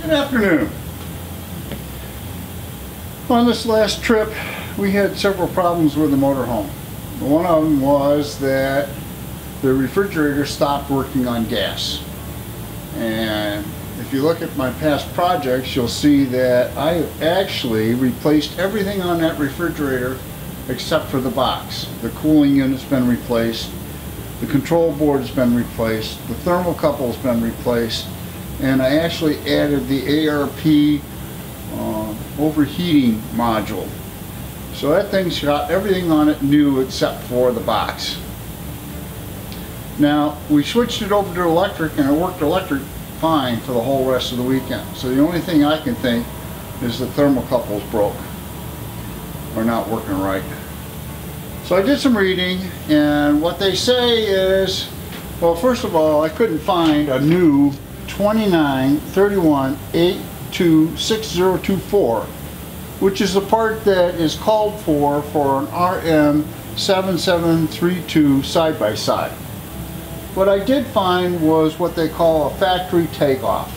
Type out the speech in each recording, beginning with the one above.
Good afternoon. On this last trip, we had several problems with the motorhome. One of them was that the refrigerator stopped working on gas. And if you look at my past projects, you'll see that I actually replaced everything on that refrigerator except for the box. The cooling unit's been replaced, the control board has been replaced, the thermocouple has been replaced, and I actually added the ARP overheating module. So that thing's got everything on it new except for the box. Now, we switched it over to electric and it worked electric fine for the whole rest of the weekend. So the only thing I can think is the thermocouple's broke or not working right. So I did some reading, and what they say is, well, first of all, I couldn't find a new 2931826024, which is the part that is called for an RM7732 side-by-side. What I did find was what they call a factory takeoff,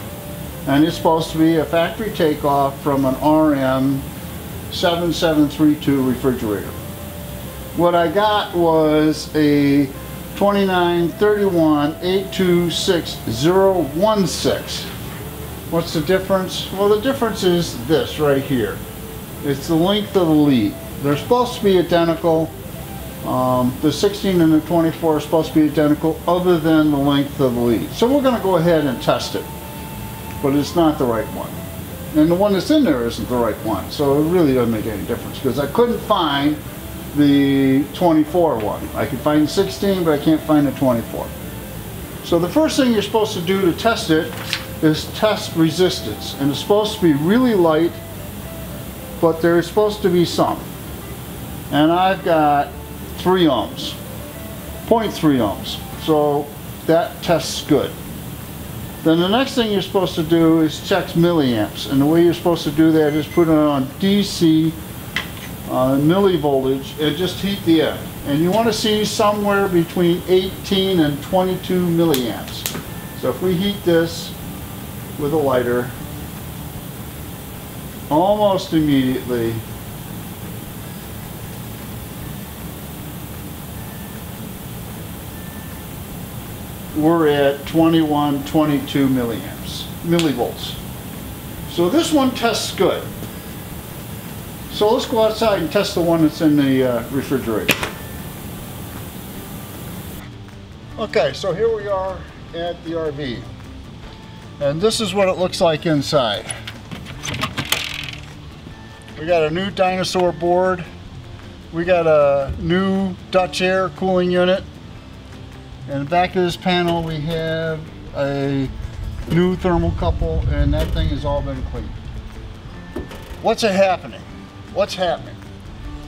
and it's supposed to be a factory takeoff from an RM7732 refrigerator. What I got was a 2931826016. What's the difference? Well, the difference is this right here. It's the length of the lead. They're supposed to be identical. The 16 and the 24 are supposed to be identical other than the length of the lead. So we're going to go ahead and test it. But it's not the right one. And the one that's in there isn't the right one. So it really doesn't make any difference because I couldn't find the 24 one. I could find the 16, but I can't find the 24. So the first thing you're supposed to do to test it is test resistance. And it's supposed to be really light, but there's supposed to be some. And I've got 3 ohms, 0.3 ohms. So that tests good. Then the next thing you're supposed to do is check milliamps. And the way you're supposed to do that is put it on DC millivoltage and just heat the end. And you want to see somewhere between 18 and 22 milliamps. So if we heat this with a lighter, almost immediately we're at 21, 22 millivolts. So this one tests good. So let's go outside and test the one that's in the refrigerator. Okay, so here we are at the RV. And this is what it looks like inside. We got a new dinosaur board. We got a new Dutch air cooling unit. In the back of this panel we have a new thermocouple, and that thing has all been cleaned. What's happening? What's happening?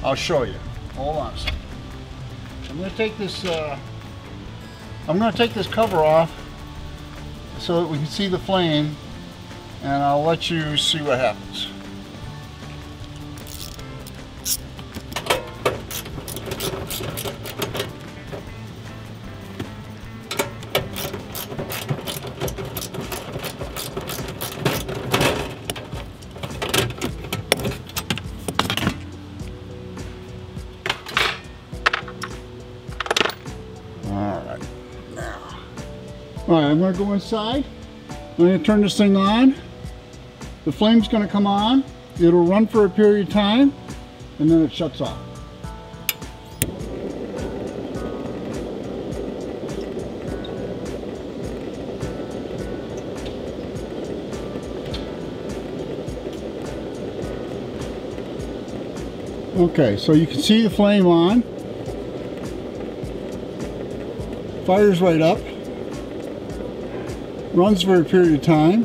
I'll show you. Hold on a second. I'm going to take this cover off so that we can see the flame, and I'll let you see what happens. Alright, I'm going to go inside. I'm going to turn this thing on. The flame's going to come on. It'll run for a period of time, and then it shuts off. Okay, so you can see the flame on. Fires right up. Runs for a period of time.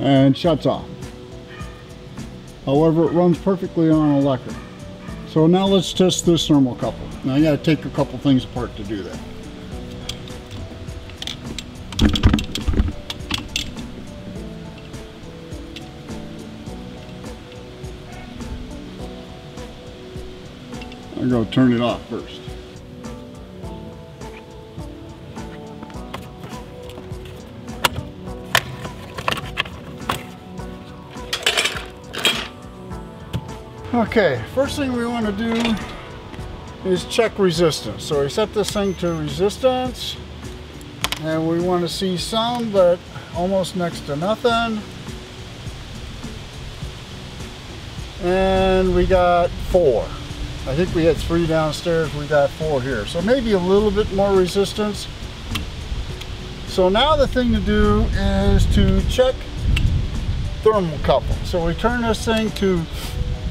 and shuts off. However, it runs perfectly on electric. So now let's test this thermocouple. Now I gotta take a couple things apart to do that. I'm gonna turn it off first. Okay, first thing we want to do is check resistance. So we set this thing to resistance, and we want to see some, but almost next to nothing. And we got 4. I think we had 3 downstairs, we got 4 here. So maybe a little bit more resistance. So now the thing to do is to check thermocouple. So we turn this thing to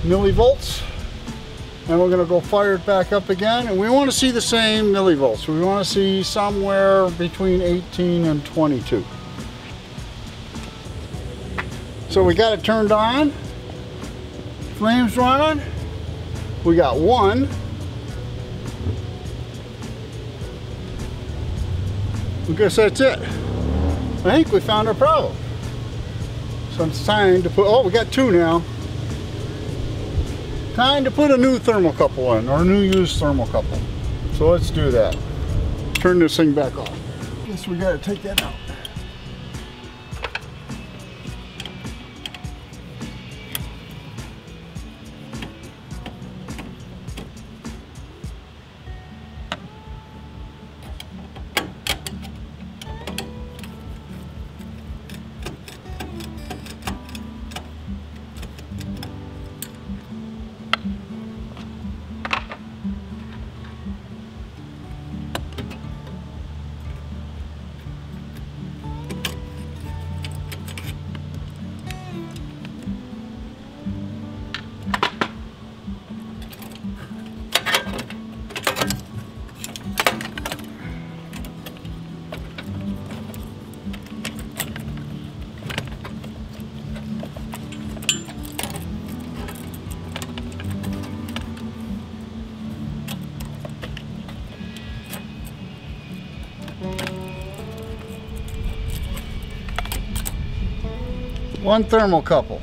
millivolts, and we're going to go fire it back up again, and we want to see the same millivolts. We want to see somewhere between 18 and 22. So we got it turned on, flames running, we got 1. I guess that's it. I think we found our problem. So it's time to put, oh, we got 2 now. Time to put a new thermocouple in, or a new used thermocouple. So let's do that. Turn this thing back off. Guess we gotta take that out. One thermocouple.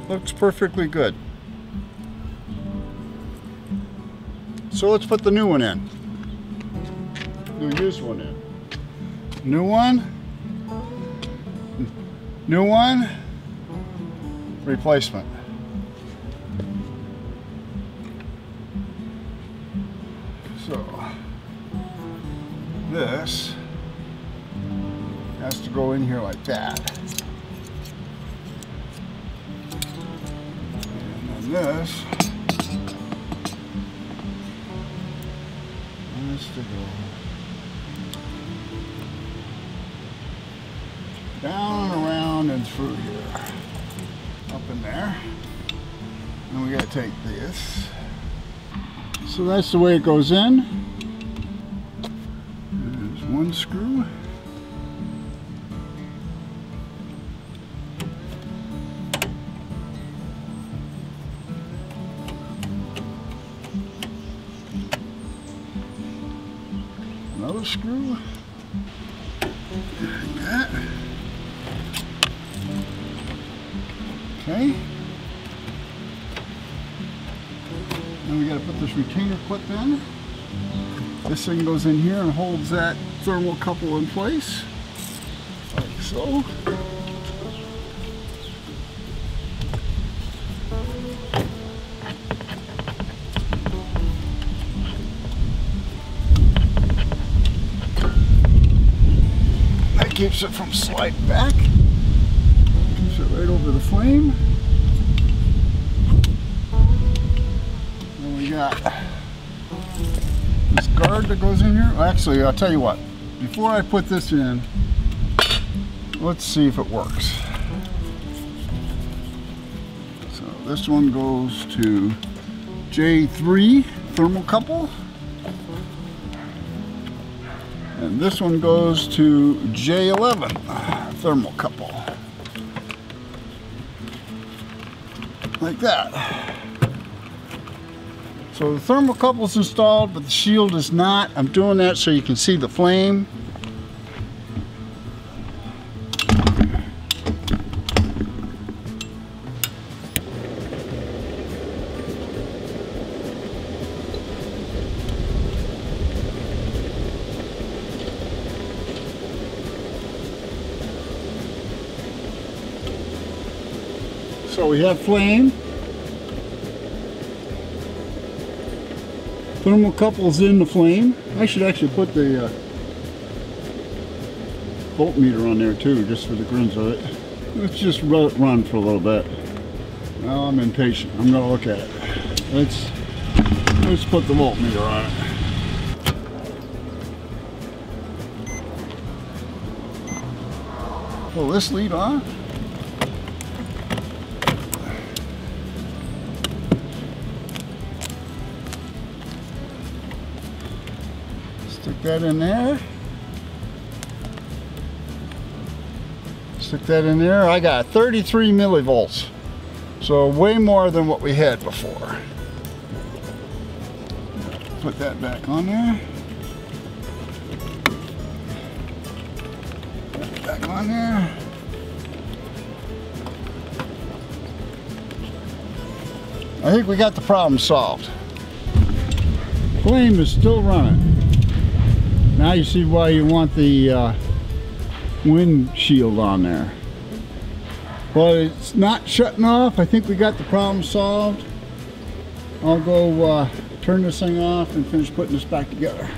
Looks perfectly good. So let's put the new one in. New used one in. New one. New one. Replacement. So this has to go in here like that. And then this has to go down and around and through here. Up in there. And we gotta take this. So that's the way it goes in. There's one screw. Another screw. Like that. Okay. Then we got to put this retainer clip in. This thing goes in here and holds that thermocouple in place, like so. That keeps it from sliding back. Keeps it right over the flame. And we got this guard that goes in here. Actually, I'll tell you what. Before I put this in, let's see if it works. So this one goes to J3 thermocouple. And this one goes to J11 thermocouple. like that. So the thermocouple is installed, but the shield is not. I'm doing that so you can see the flame. So we have flame. Thermocouple's in the flame. I should actually put the voltmeter on there too, just for the grins of it. Let's just run for a little bit. Well, I'm impatient. I'm gonna look at it. Let's put the voltmeter on it. Pull this lead on. Stick that in there. Stick that in there. I got 33 millivolts. So way more than what we had before. Put that back on there. Back on there. I think we got the problem solved. Flame is still running. Now you see why you want the windshield on there. But it's not shutting off. I think we got the problem solved. I'll go turn this thing off and finish putting this back together.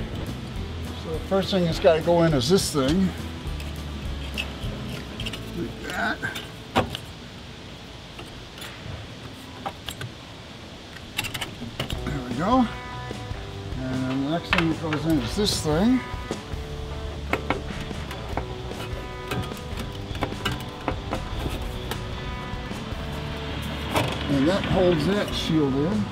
So the first thing that's got to go in is this thing. Like that. There we go. And then the next thing that goes in is this thing. And that holds that shield in.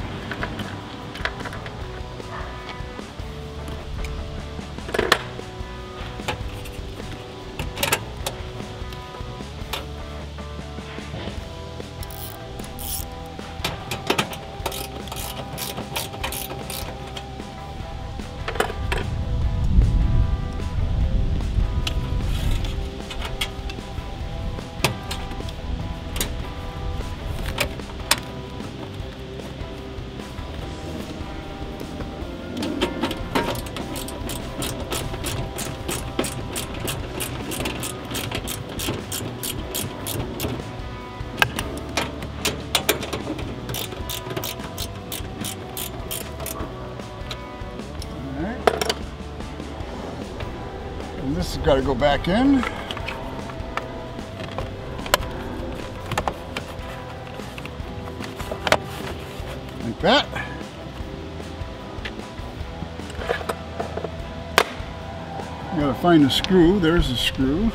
And this has got to go back in. Like that. You got to find a screw. There's a screw.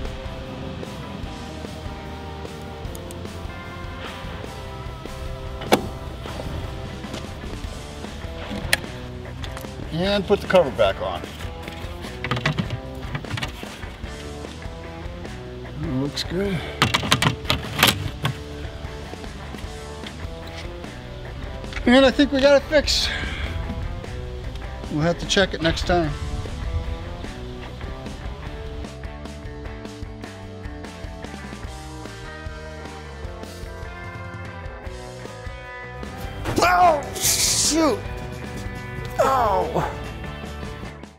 And put the cover back on. Looks good. And I think we got it fixed. We'll have to check it next time. Oh, shoot. Oh.